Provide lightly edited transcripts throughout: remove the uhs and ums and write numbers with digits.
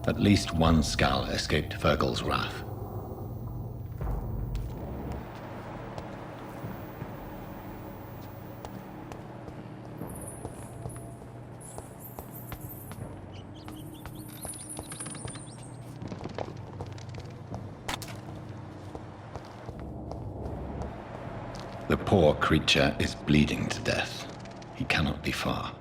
At least one skull escaped Fergal's wrath. The poor creature is bleeding to death. He cannot be far.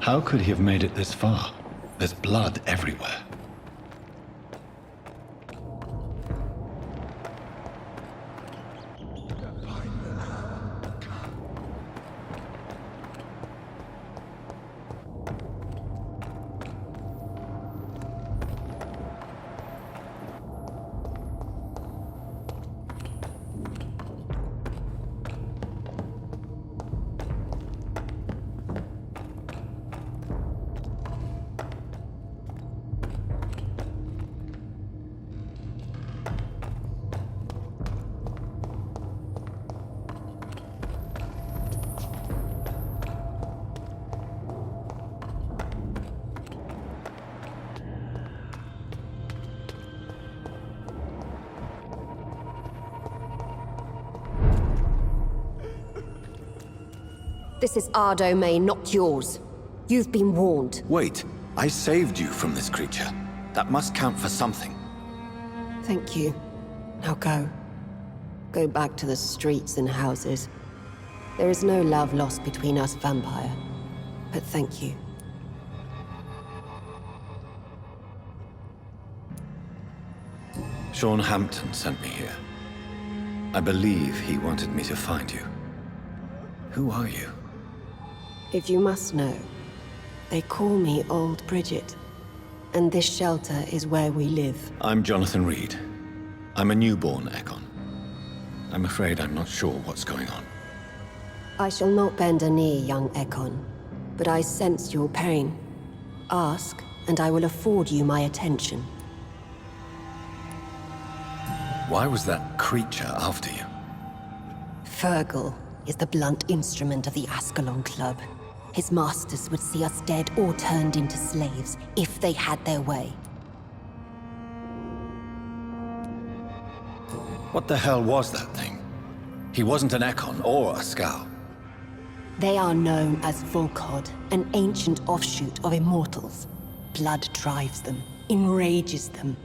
How could he have made it this far? There's blood everywhere. This is our domain, not yours. You've been warned. Wait, I saved you from this creature. That must count for something. Thank you. Now go. Go back to the streets and houses. There is no love lost between us, Vampyr. But thank you. Sean Hampton sent me here. I believe he wanted me to find you. Who are you? If you must know, they call me Old Bridget. And this shelter is where we live. I'm Jonathan Reed. I'm a newborn Ekon. I'm afraid I'm not sure what's going on. I shall not bend a knee, young Ekon. But I sense your pain. Ask, and I will afford you my attention. Why was that creature after you? Fergal is the blunt instrument of the Ascalon Club. His masters would see us dead or turned into slaves, if they had their way. What the hell was that thing? He wasn't an Ekon or a Scow. They are known as Volkod, an ancient offshoot of immortals. Blood drives them, enrages them.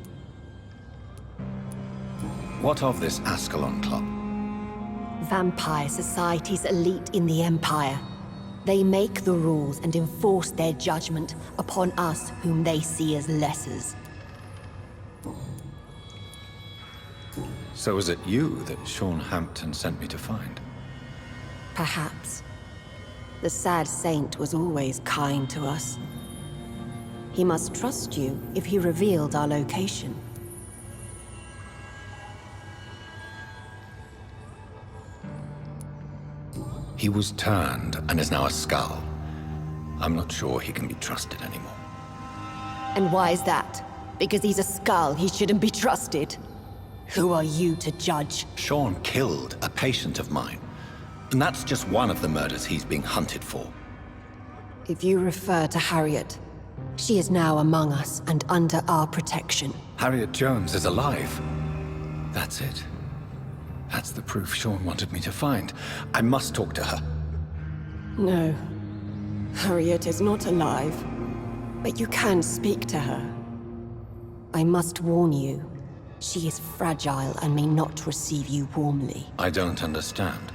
What of this Ascalon Club? Vampire Society's elite in the Empire. They make the rules and enforce their judgment upon us whom they see as lessers. So is it you that Sean Hampton sent me to find? Perhaps. The sad saint was always kind to us. He must trust you if he revealed our location. He was turned and is now a Skull. I'm not sure he can be trusted anymore. And why is that? Because he's a skull, he shouldn't be trusted. Who are you to judge? Sean killed a patient of mine. And that's just one of the murders he's being hunted for. If you refer to Harriet, she is now among us and under our protection. Harriet Jones is alive. That's it. That's the proof Sean wanted me to find. I must talk to her. No. Harriet is not alive. But you can speak to her. I must warn you. She is fragile and may not receive you warmly. I don't understand.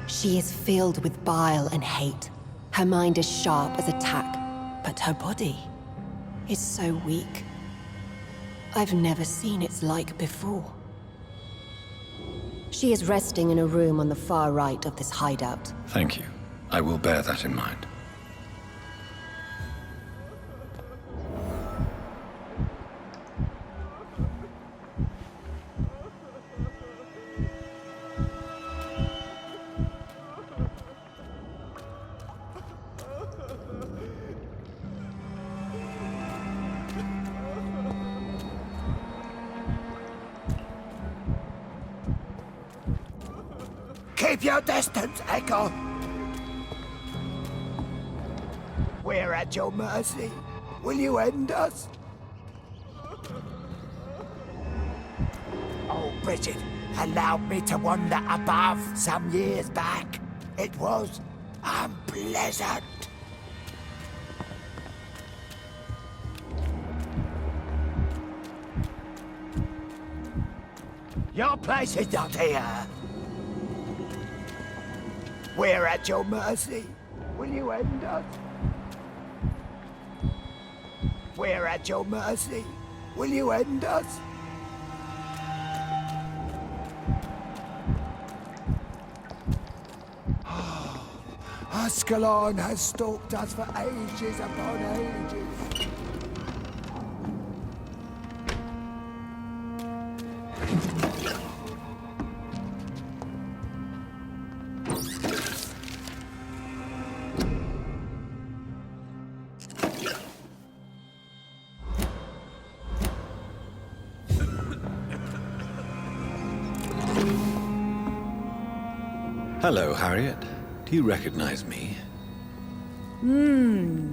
She is filled with bile and hate. Her mind is sharp as a tack, but her body... is so weak. I've never seen its like before. She is resting in a room on the far right of this hideout. Thank you. I will bear that in mind. Keep your distance, Echo! We're at your mercy. Will you end us? Oh, Bridget allowed me to wander above some years back. It was unpleasant. Your place is not here. We're at your mercy. Will you end us? We're at your mercy. Will you end us? Ascalon has stalked us for ages upon ages. Hello, Harriet. Do you recognize me?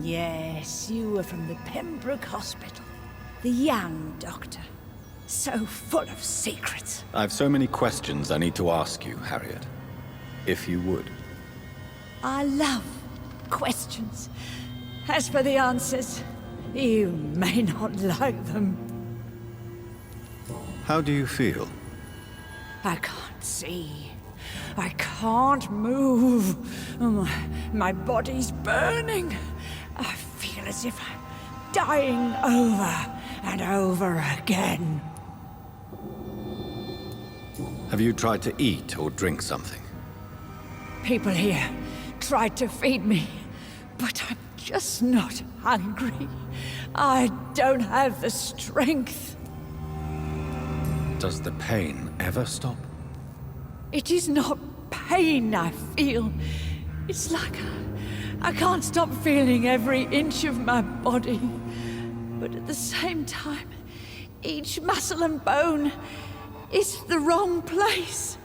Yes, you were from the Pembroke Hospital. The young doctor. So full of secrets. I have so many questions I need to ask you, Harriet. If you would. I love questions. As for the answers, you may not like them. How do you feel? I can't see. I can't move. My body's burning. I feel as if I'm dying over and over again. Have you tried to eat or drink something? People here tried to feed me, but I'm just not hungry. I don't have the strength. Does the pain ever stop? It is not pain I feel. It's like I can't stop feeling every inch of my body. But at the same time, each muscle and bone is the wrong place.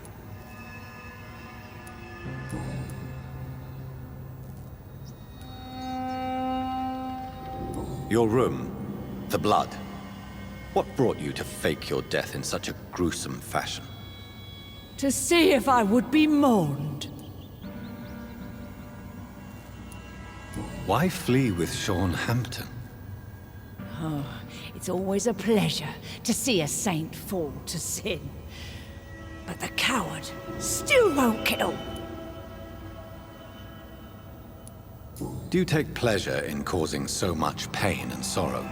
Your room, the blood. What brought you to fake your death in such a gruesome fashion? To see if I would be mourned. Why flee with Sean Hampton? It's always a pleasure to see a saint fall to sin. But the coward still won't kill. Do you take pleasure in causing so much pain and sorrow?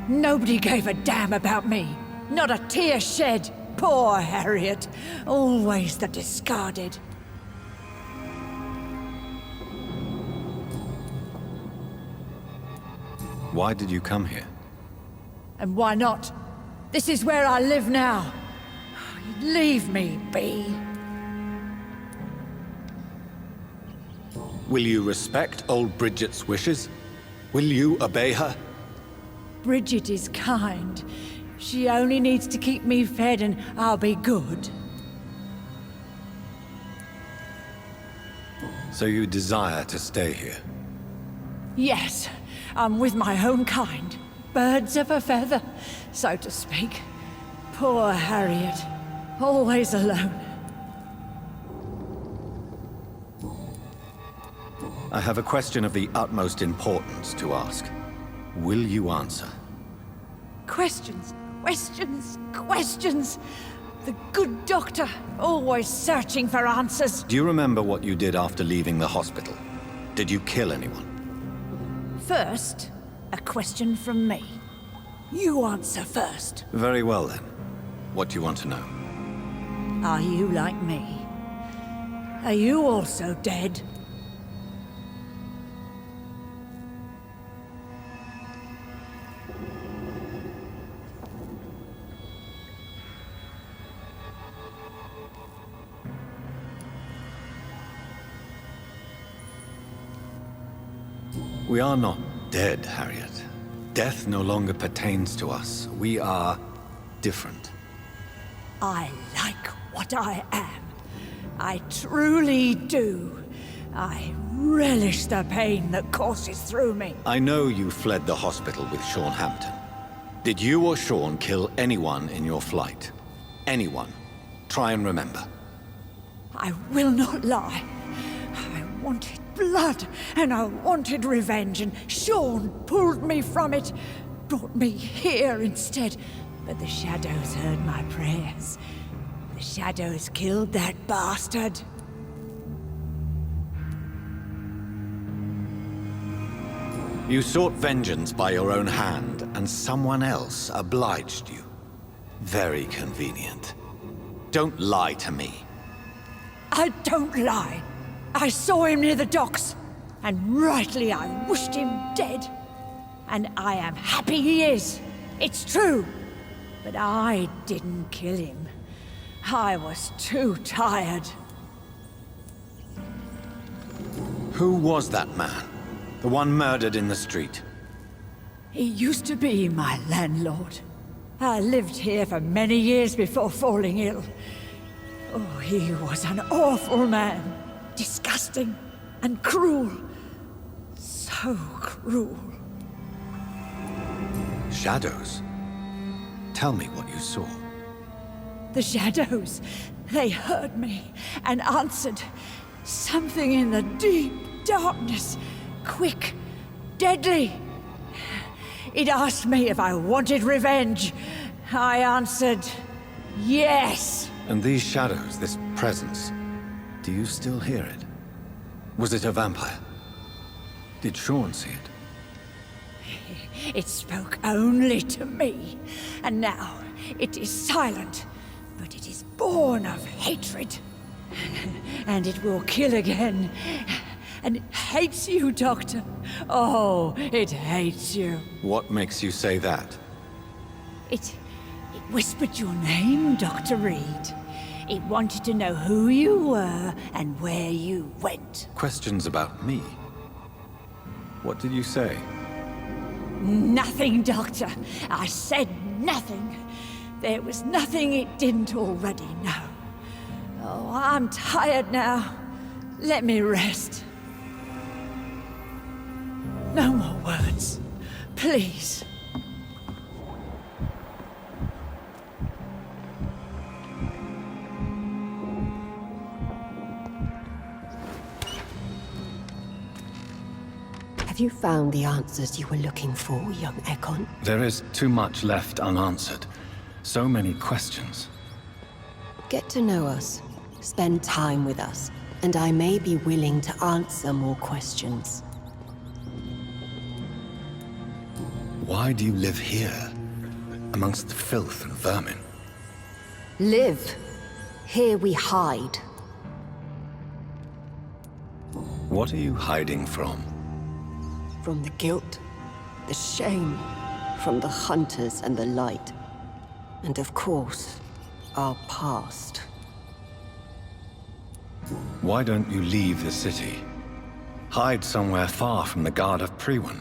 Nobody gave a damn about me. Not a tear shed. Poor Harriet. Always the discarded. Why did you come here? And why not? This is where I live now. Leave me be. Will you respect old Bridget's wishes? Will you obey her? Bridget is kind. She only needs to keep me fed and I'll be good. So you desire to stay here? Yes, I'm with my own kind. Birds of a feather, so to speak. Poor Harriet. Always alone. I have a question of the utmost importance to ask. Will you answer? Questions, questions, questions. The good doctor, always searching for answers. Do you remember what you did after leaving the hospital? Did you kill anyone? First, A question from me. You answer first. Very well then. What do you want to know? Are you like me? Are you also dead? We are not dead, Harriet. Death no longer pertains to us. We are different. I like what I am. I truly do. I relish the pain that courses through me. I know you fled the hospital with Sean Hampton. Did you or Sean kill anyone in your flight? Anyone? Try and remember. I will not lie. I wanted blood, and I wanted revenge, and Sean pulled me from it, brought me here instead. But the shadows heard my prayers. The shadows killed that bastard. You sought vengeance by your own hand, and someone else obliged you. Very convenient. Don't lie to me. I don't lie. I saw him near the docks, and rightly I wished him dead. And I am happy he is. It's true. But I didn't kill him. I was too tired. Who was that man? The one murdered in the street? He used to be my landlord. I lived here for many years before falling ill. Oh, he was an awful man. Disgusting and cruel. So cruel. Shadows? Tell me what you saw. The shadows, they heard me and answered. Something in the deep darkness. Quick, deadly. It asked me if I wanted revenge. I answered, yes. And these shadows, this presence, do you still hear it? Was it a vampire? Did Sean see it? It spoke only to me, and now it is silent, but it is born of hatred. And it will kill again. And it hates you, Doctor. Oh, it hates you. What makes you say that? It whispered your name, Dr. Reed. It wanted to know who you were and where you went. Questions about me? What did you say? Nothing, Doctor. I said nothing. There was nothing it didn't already know. Oh, I'm tired now. Let me rest. No more words. Please. Have you found the answers you were looking for, young Ekon? There is too much left unanswered. So many questions. Get to know us. Spend time with us. And I may be willing to answer more questions. Why do you live here, amongst the filth and vermin? Live. Here we hide. What are you hiding from? From the guilt, the shame, from the hunters and the light. And of course, our past. Why don't you leave the city? Hide somewhere far from the Guard of Priwen,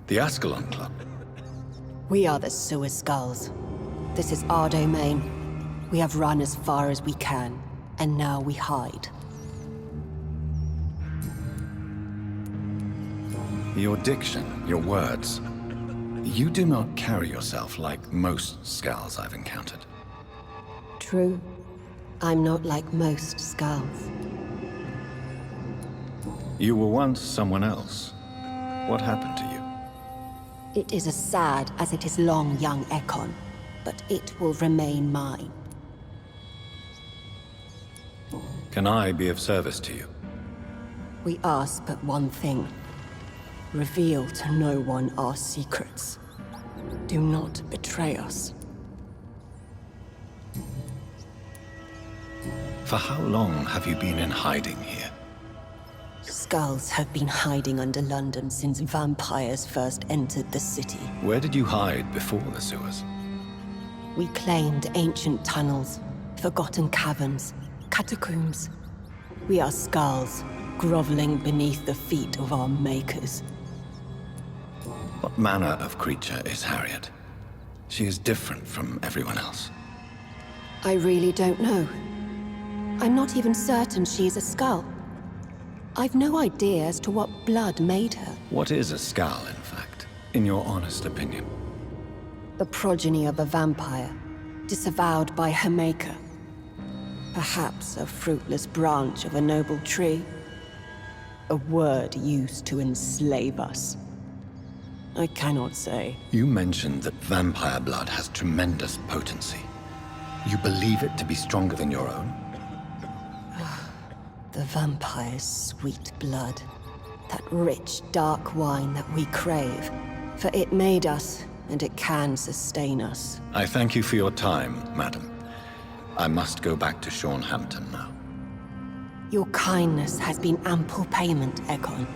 the Ascalon Club. We are the Sewer Skulls. This is our domain. We have run as far as we can, and now we hide. Your diction, your words. You do not carry yourself like most Skulls I've encountered. True. I'm not like most Skulls. You were once someone else. What happened to you? It is as sad as it is long, young Ekon, but it will remain mine. Can I be of service to you? We ask but one thing. Reveal to no one our secrets. Do not betray us. For how long have you been in hiding here? Skulls have been hiding under London since vampires first entered the city. Where did you hide before the sewers? We claimed ancient tunnels, forgotten caverns, catacombs. We are skulls, groveling beneath the feet of our makers. What manner of creature is Harriet? She is different from everyone else. I really don't know. I'm not even certain she's a skull. I've no idea as to what blood made her. What is a skull, in fact, in your honest opinion? The progeny of a vampire, disavowed by her maker. Perhaps a fruitless branch of a noble tree. A word used to enslave us. I cannot say. You mentioned that vampire blood has tremendous potency. You believe it to be stronger than your own? The vampire's sweet blood. That rich, dark wine that we crave. For it made us, and it can sustain us. I thank you for your time, madam. I must go back to Hampton now. Your kindness has been ample payment, Ekon.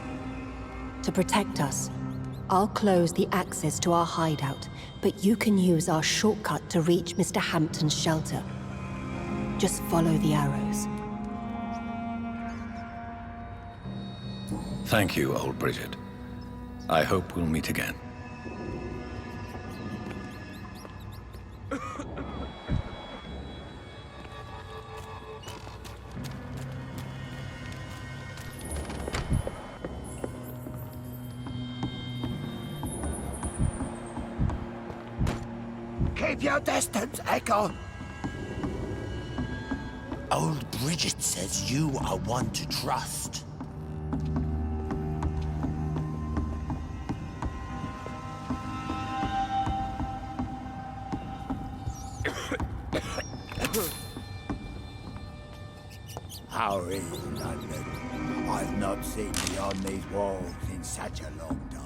To protect us, I'll close the access to our hideout, but you can use our shortcut to reach Mr. Hampton's shelter. Just follow the arrows. Thank you, old Bridget. I hope we'll meet again. Keep your distance, Echo. Old Bridget says you are one to trust. How is London? I've not seen beyond these walls in such a long time.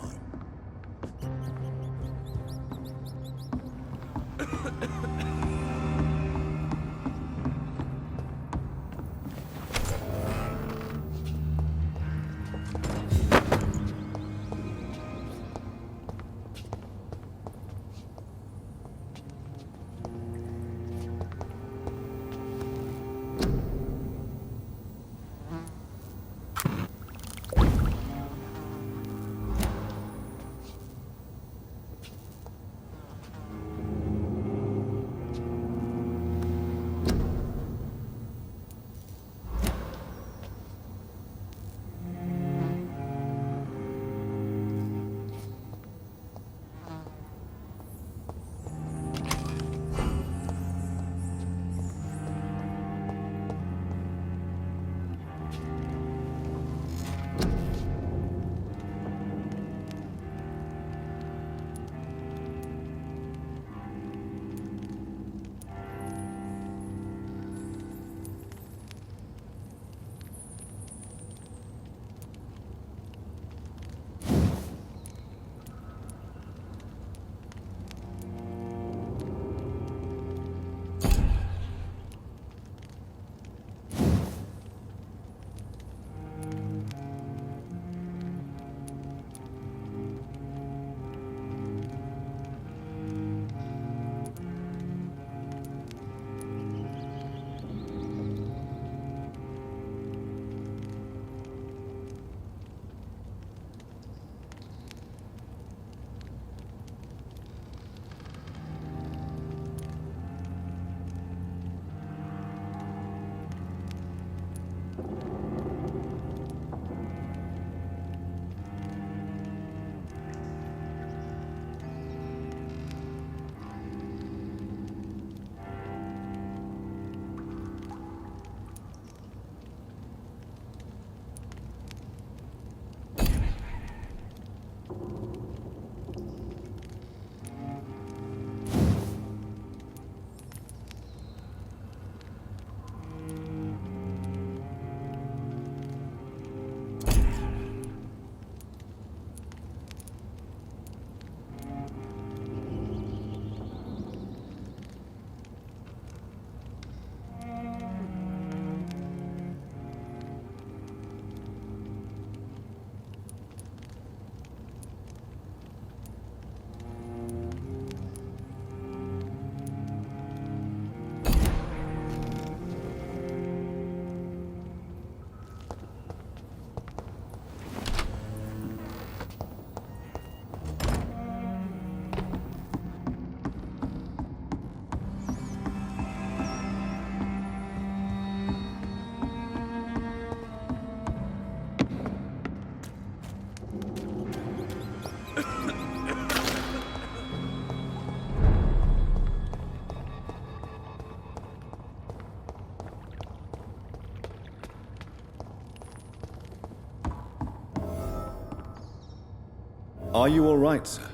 Are you all right, sir?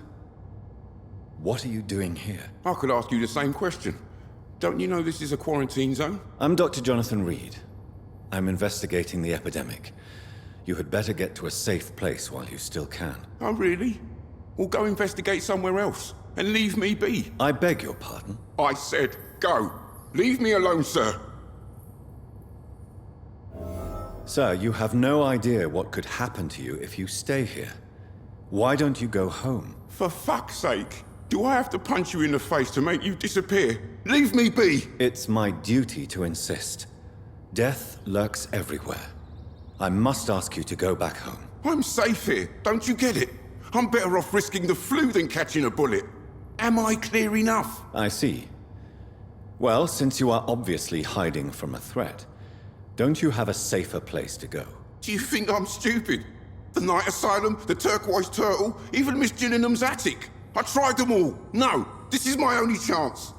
What are you doing here? I could ask you the same question. Don't you know this is a quarantine zone? I'm Dr. Jonathan Reed. I'm investigating the epidemic. You had better get to a safe place while you still can. Oh, really? Well, go investigate somewhere else and leave me be. I beg your pardon? I said go. Leave me alone, sir. Sir, you have no idea what could happen to you if you stay here. Why don't you go home? For fuck's sake. Do I have to punch you in the face to make you disappear? Leave me be! It's my duty to insist. Death lurks everywhere. I must ask you to go back home. I'm safe here, don't you get it? I'm better off risking the flu than catching a bullet. Am I clear enough? I see. Well, since you are obviously hiding from a threat, don't you have a safer place to go? Do you think I'm stupid? The Night Asylum, the Turquoise Turtle, even Miss Gillingham's attic. I tried them all. No, this is my only chance.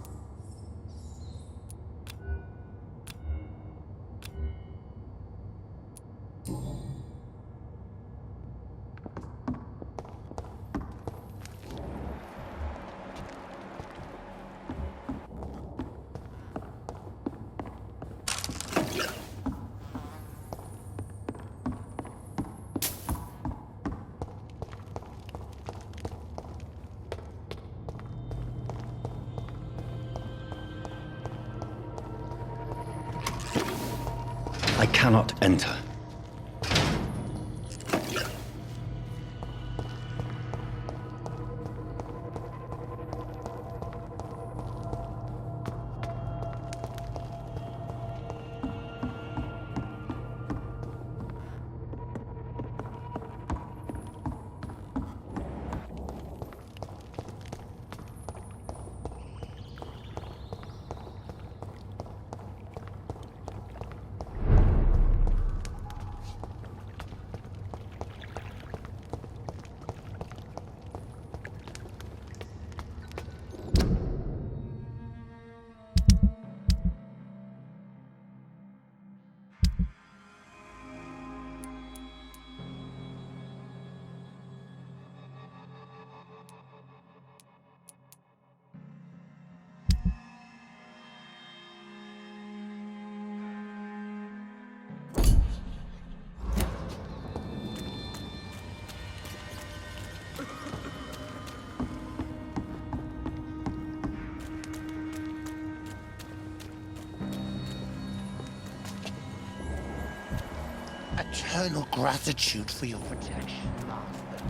I cannot enter. Eternal gratitude for your protection, Master.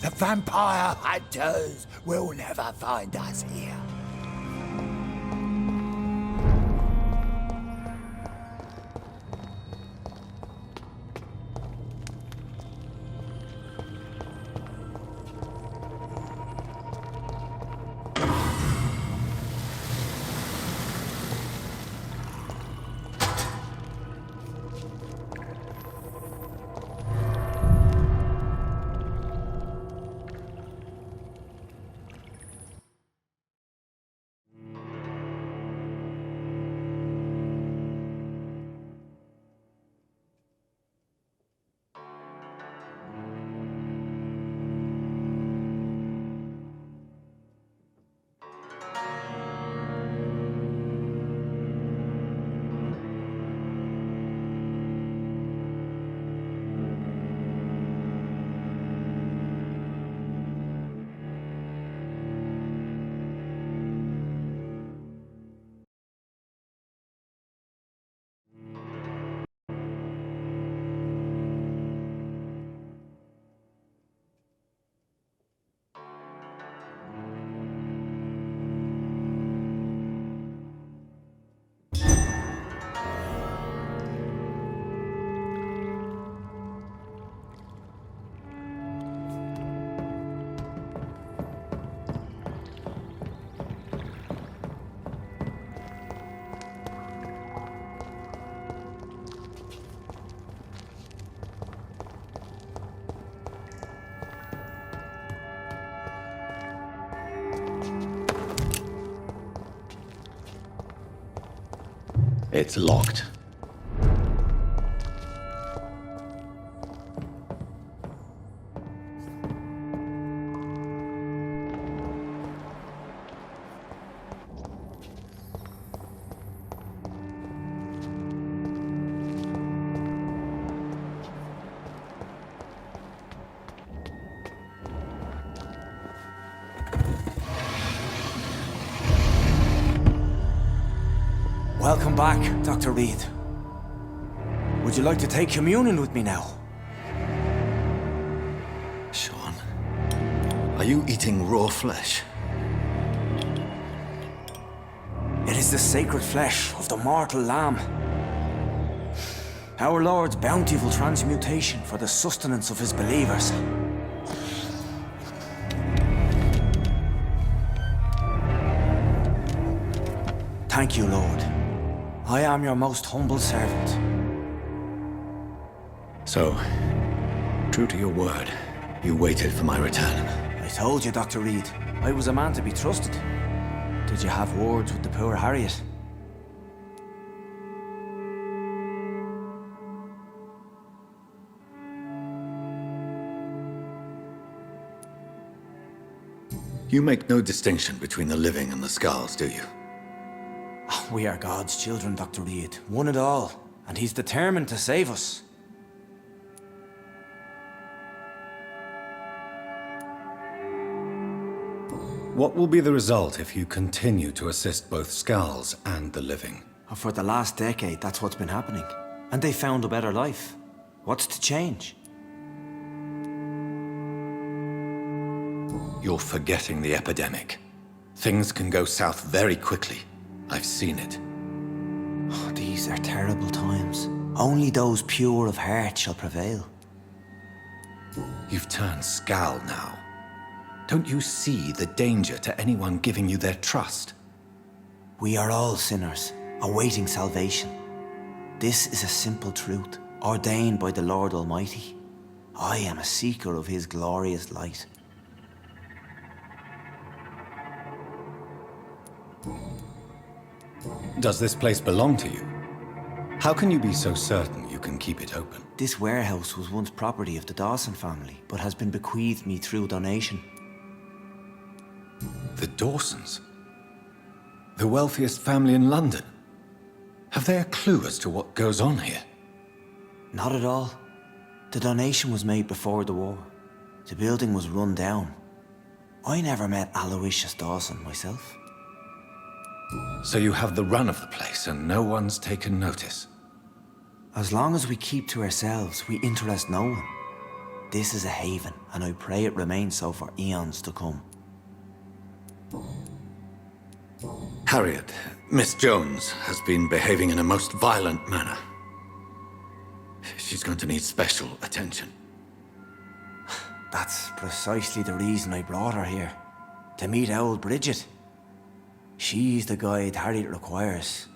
The vampire hunters will never find us here. It's locked. Welcome back, Dr. Reed. Would you like to take communion with me now? Sean, are you eating raw flesh? It is the sacred flesh of the mortal lamb. Our Lord's bountiful transmutation for the sustenance of his believers. Thank you, Lord. I am your most humble servant. So, true to your word, you waited for my return. I told you, Dr. Reed, I was a man to be trusted. Did you have words with the poor Harriet? You make no distinction between the living and the skulls, do you? We are God's children, Dr. Reed. One and all. And he's determined to save us. What will be the result if you continue to assist both Skulls and the living? For the last decade, that's what's been happening. And they found a better life. What's to change? You're forgetting the epidemic. Things can go south very quickly. I've seen it. Oh, these are terrible times. Only those pure of heart shall prevail. You've turned Skal now. Don't you see the danger to anyone giving you their trust? We are all sinners, awaiting salvation. This is a simple truth, ordained by the Lord Almighty. I am a seeker of his glorious light. Does this place belong to you? How can you be so certain you can keep it open? This warehouse was once property of the Dawson family, but has been bequeathed me through donation. The Dawsons? The wealthiest family in London? Have they a clue as to what goes on here? Not at all. The donation was made before the war. The building was run down. I never met Aloysius Dawson myself. So you have the run of the place and no one's taken notice? As long as we keep to ourselves, we interest no one. This is a haven, and I pray it remains so for eons to come. Harriet, Miss Jones has been behaving in a most violent manner. She's going to need special attention. That's precisely the reason I brought her here. To meet old Bridget. She's the guide Harriet requires.